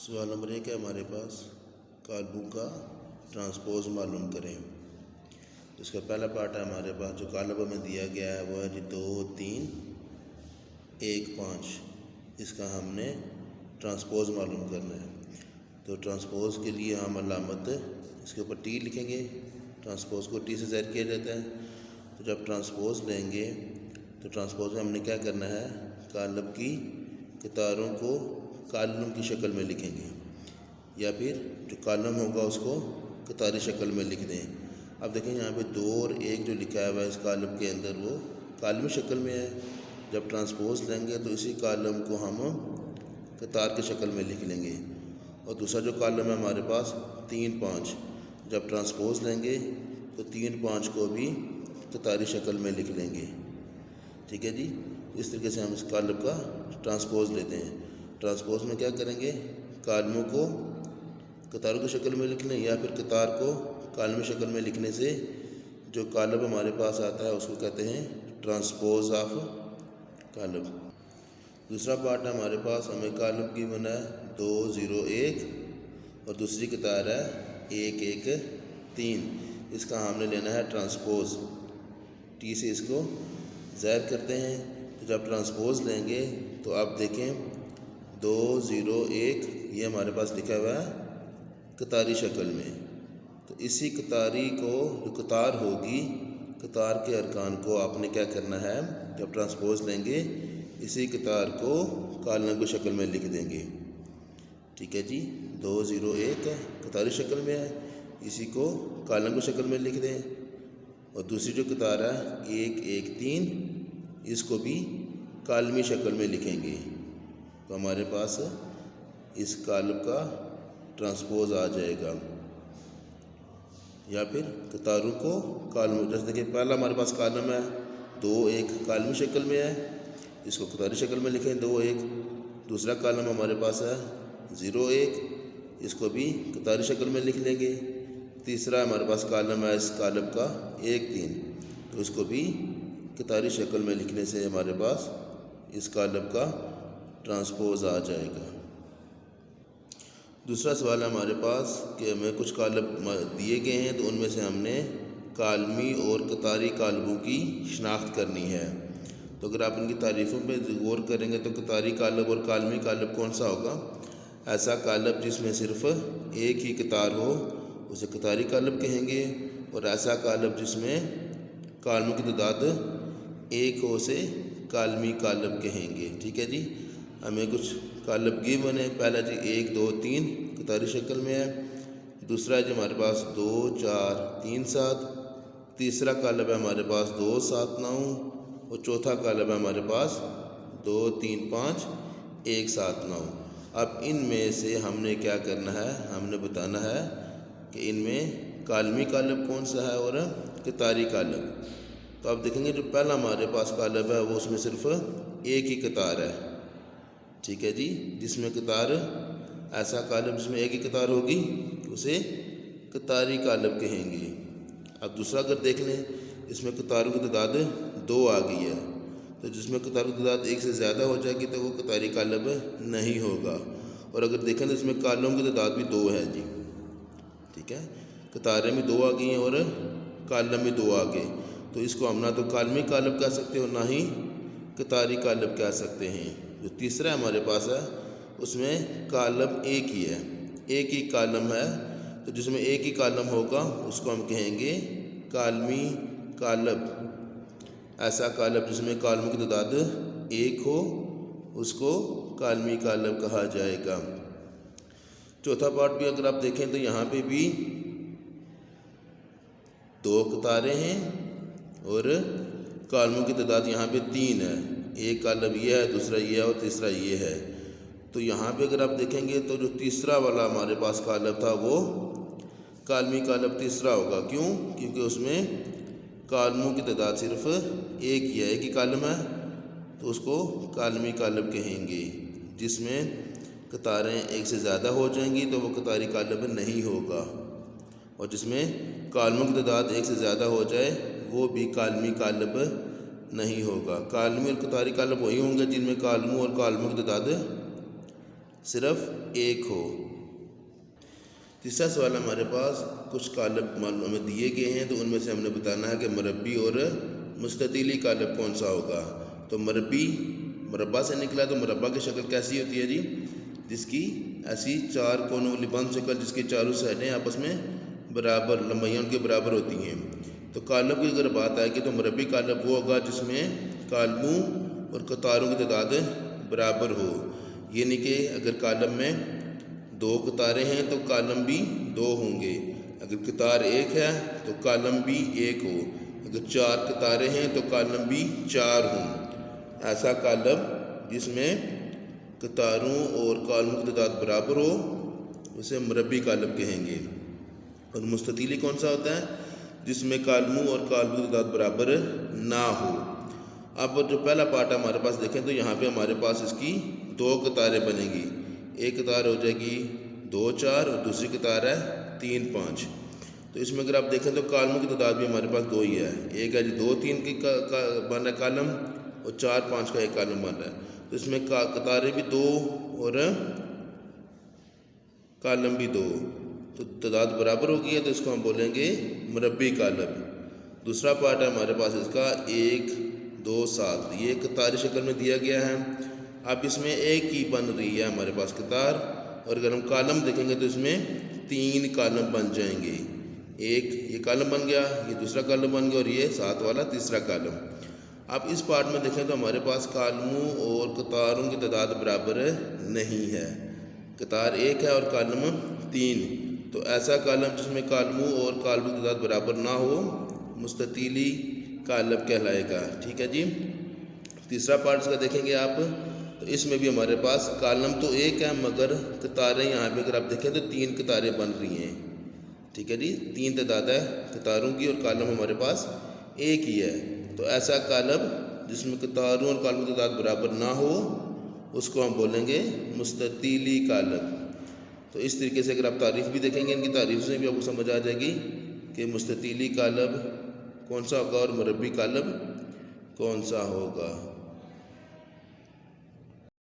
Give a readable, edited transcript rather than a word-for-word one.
سوال نمبر 1 ہے ہمارے پاس کالموں کا ٹرانسپوز معلوم کریں۔ اس کا پہلا پارٹ ہے ہمارے پاس جو کالم ہمیں دیا گیا ہے وہ ہے جی 2 3 1 5۔ اس کا ہم نے ٹرانسپوز معلوم کرنا ہے۔ تو ٹرانسپوز کے لیے ہم علامت اس کے اوپر ٹی لکھیں گے۔ ٹرانسپوز کو ٹی سے ظاہر کیا جاتا ہے۔ تو جب ٹرانسپوز لیں گے تو ٹرانسپوز میں ہم نے کیا کرنا ہے، کالم کی قطاروں کو کالم کی شکل میں لکھیں گے، یا پھر جو کالم ہوگا اس کو قطاری شکل میں لکھ دیں۔ اب دیکھیں یہاں پہ 2 اور 1 جو لکھا ہوا ہے اس کالم کے اندر وہ کالمی شکل میں ہے۔ جب ٹرانسپوز لیں گے تو اسی کالم کو ہم قطار کی شکل میں لکھ لیں گے۔ اور دوسرا جو کالم ہے ہمارے پاس 3 5، جب ٹرانسپوز لیں گے تو 3 5 کو بھی قطاری شکل میں لکھ لیں گے۔ ٹھیک ہے جی، اس طریقے سے ہم اس کالم کا ٹرانسپوز لیتے ہیں۔ ٹرانسپوز میں کیا کریں گے، کالموں کو قطاروں کی شکل میں لکھ لیں، یا پھر قطار کو کالمی شکل میں لکھنے سے جو کالم ہمارے پاس آتا ہے اس کو کہتے ہیں ٹرانسپوز آف کالم۔ دوسرا پارٹ ہے ہمارے پاس، ہمیں کالم کی بنا ہے 2 0 1 اور دوسری قطار ہے 1 1 3۔ اس کا ہم نے لینا ہے ٹرانسپوز، ٹی سے اس کو ظاہر کرتے ہیں۔ تو جب ٹرانسپوز لیں گے تو آپ دیکھیں 2 0 1 یہ ہمارے پاس لکھا ہوا ہے قطاری شکل میں۔ تو اسی قطاری کو جو قطار ہوگی، قطار کے ارکان کو آپ نے کیا کرنا ہے، جب ٹرانسپوز لیں گے اسی قطار کو کالم کی شکل میں لکھ دیں گے۔ ٹھیک ہے جی، 2 0 1 قطاری شکل میں ہے، اسی کو کالم کی شکل میں لکھ دیں۔ اور دوسری جو قطار ہے 1 1 3، اس کو بھی کالمی شکل میں لکھیں گے۔ تو ہمارے پاس اس کالم کا ٹرانسپوز آ جائے گا، یا پھر قطاروں کو کالم، جیسے دیکھیں پہلا ہمارے پاس کالم ہے 2 1 کالمی شکل میں ہے، اس کو قطاری شکل میں لکھیں 2 1۔ دوسرا کالم ہمارے پاس ہے 0 1، اس کو بھی قطاری شکل میں لکھ لیں گے۔ تیسرا ہمارے پاس کالم ہے اس کالم کا 1 3، تو اس کو بھی قطاری شکل میں لکھنے سے ہمارے پاس اس کالم کا ٹرانسپوز آ جائے گا۔ دوسرا سوال ہے ہمارے پاس کہ ہمیں کچھ کالم دیے گئے ہیں، تو ان میں سے ہم نے کالمی اور قطاری کالموں کی شناخت کرنی ہے۔ تو اگر آپ ان کی تعریفوں پہ غور کریں گے تو قطاری کالم اور کالمی کالم کون سا ہوگا؟ ایسا کالم جس میں صرف ایک ہی قطار ہو اسے قطاری کالم کہیں گے، اور ایسا کالم جس میں کالموں کی تعداد 1 ہو اسے کالمی کالم کہیں گے۔ ٹھیک ہے جی، ہمیں کچھ کالم گیون ہے۔ پہلا جی 1 2 3 قطاری شکل میں ہے۔ دوسرا ہے جی ہمارے پاس 2 4 3 7۔ تیسرا کالم ہے ہمارے پاس 2 7 9، اور چوتھا کالم ہے ہمارے پاس 2 3 5 1 7 9۔ اب ان میں سے ہم نے کیا کرنا ہے، ہم نے بتانا ہے کہ ان میں کالمی کالم کون سا ہے اور قطاری کالم۔ تو آپ دیکھیں گے جو پہلا ہمارے پاس کالم ہے وہ اس میں صرف ایک ہی قطار ہے۔ ٹھیک ہے جی، جس میں قطار، ایسا کالم جس میں ایک ہی قطار ہوگی اسے قطاری کالم کہیں گے۔ اب دوسرا اگر دیکھ لیں، اس میں قطاروں کی تعداد 2 آ گئی ہے، تو جس میں قطاروں کی تعداد 1 سے زیادہ ہو جائے گی تو وہ قطاری کالم نہیں ہوگا۔ اور اگر دیکھیں تو اس میں کالموں کی تعداد بھی 2 ہے جی۔ ٹھیک ہے، قطاریں بھی 2 آ گئی ہیں اور کالم بھی 2 آ گئے، تو اس کو ہم نہ تو کالمی کالم کہہ سکتے اور نہ ہی قطاری کالم کہہ سکتے ہیں۔ جو تیسرا ہمارے پاس ہے اس میں کالم ایک ہی ہے، ایک ہی کالم ہے، تو جس میں ایک ہی کالم ہوگا اس کو ہم کہیں گے کالمی کالم۔ ایسا کالم جس میں کالموں کی تعداد 1 ہو اس کو کالمی کالم کہا جائے گا۔ چوتھا پارٹ بھی اگر آپ دیکھیں تو یہاں پہ بھی 2 قطاریں ہیں اور کالموں کی تعداد یہاں پہ 3 ہے۔ ایک کالم یہ ہے، دوسرا یہ ہے اور تیسرا یہ ہے۔ تو یہاں پہ اگر آپ دیکھیں گے تو جو تیسرا والا ہمارے پاس کالم تھا وہ کالمی کالم تیسرا ہوگا۔ کیوں؟ کیونکہ اس میں کالموں کی تعداد صرف ایک ہی ہے، ایک ہی کالم ہے، تو اس کو کالمی کالم کہیں گے۔ جس میں قطاریں 1 سے زیادہ ہو جائیں گی تو وہ قطاری کالم نہیں ہوگا، اور جس میں کالموں کی تعداد 1 سے زیادہ ہو جائے وہ بھی کالمی کالم نہیں ہوگا۔ کالمی اور قطاری کالم وہی ہوں گے جن میں کالموں اور کالموں کی تعداد صرف ایک ہو۔ تیسرا سوال ہمارے پاس کچھ قالب معلوم دیے گئے ہیں، تو ان میں سے ہم نے بتانا ہے کہ مربی اور مستطیلی قالب کون سا ہوگا۔ تو مربی مربع سے نکلا، تو مربع کی شکل کیسی ہوتی ہے جی؟ جس کی ایسی چار کونوں والی بند شکل، جس کی چاروں سائڈیں آپس میں برابر، لمبائیاں ان کے برابر ہوتی ہیں۔ تو قالب کی اگر بات آئے گی تو مربی قالب وہ ہوگا جس میں کالموں اور قطاروں کی تعداد برابر ہو، یعنی کہ اگر قالب میں 2 قطاریں ہیں تو کالم بھی 2 ہوں گے، اگر قطار ایک ہے تو کالم بھی 1 ہو، اگر 4 قطاریں ہیں تو کالم بھی 4 ہوں۔ ایسا قالب جس میں قطاروں اور کالموں کی تعداد برابر ہو اسے مربی قالب کہیں گے۔ اور مستطیلی کون سا ہوتا ہے؟ جس میں کالموں اور کالموں کی تعداد برابر نہ ہو۔ اب جو پہلا پارٹ ہمارے پاس دیکھیں تو یہاں پہ ہمارے پاس اس کی 2 قطاریں بنیں گی، ایک قطار ہو جائے گی 2 4 اور دوسری قطار ہے 3 5۔ تو اس میں اگر آپ دیکھیں تو کالموں کی تعداد بھی ہمارے پاس 2 ہی ہے، ایک ہے جی 2 3 کی بن رہا ہے کالم، اور 4 5 کا ایک کالم بن رہا ہے۔ تو اس میں قطاریں بھی 2 اور کالم بھی 2، تو تعداد برابر ہو گئی ہے، تو اس کو ہم بولیں گے مربی قالب۔ دوسرا پارٹ ہے ہمارے پاس اس کا 1 2 7، یہ قطاری شکل میں دیا گیا ہے۔ اب اس میں ایک ہی بن رہی ہے ہمارے پاس قطار، اور اگر ہم کالم دیکھیں گے تو اس میں 3 کالم بن جائیں گے، ایک یہ کالم بن گیا، یہ دوسرا کالم بن گیا، اور یہ ساتھ والا تیسرا کالم۔ اب اس پارٹ میں دیکھیں تو ہمارے پاس کالموں اور قطاروں کی تعداد برابر نہیں ہے، قطار ایک ہے اور کالم 3، تو ایسا کالم جس میں کالموں اور کالموں کی تعداد برابر نہ ہو مستطیلی قالب کہلائے گا۔ ٹھیک ہے جی۔ تیسرا پارٹ اس کا دیکھیں گے آپ، تو اس میں بھی ہمارے پاس کالم تو ایک ہے مگر قطاریں یہاں پہ اگر آپ دیکھیں تو 3 قطاریں بن رہی ہیں۔ ٹھیک ہے جی، 3 تعداد ہے قطاروں کی اور کالم ہمارے پاس ایک ہی ہے، تو ایسا قالب جس میں قطاروں اور کالموں کی تعداد برابر نہ ہو اس کو ہم بولیں گے مستطیلی قالب۔ تو اس طریقے سے اگر آپ تعریف بھی دیکھیں گے، ان کی تعریف سے بھی آپ کو سمجھ آ جائے گی کہ مستطیلی قالب کون سا ہوگا اور مربی قالب کون سا ہوگا۔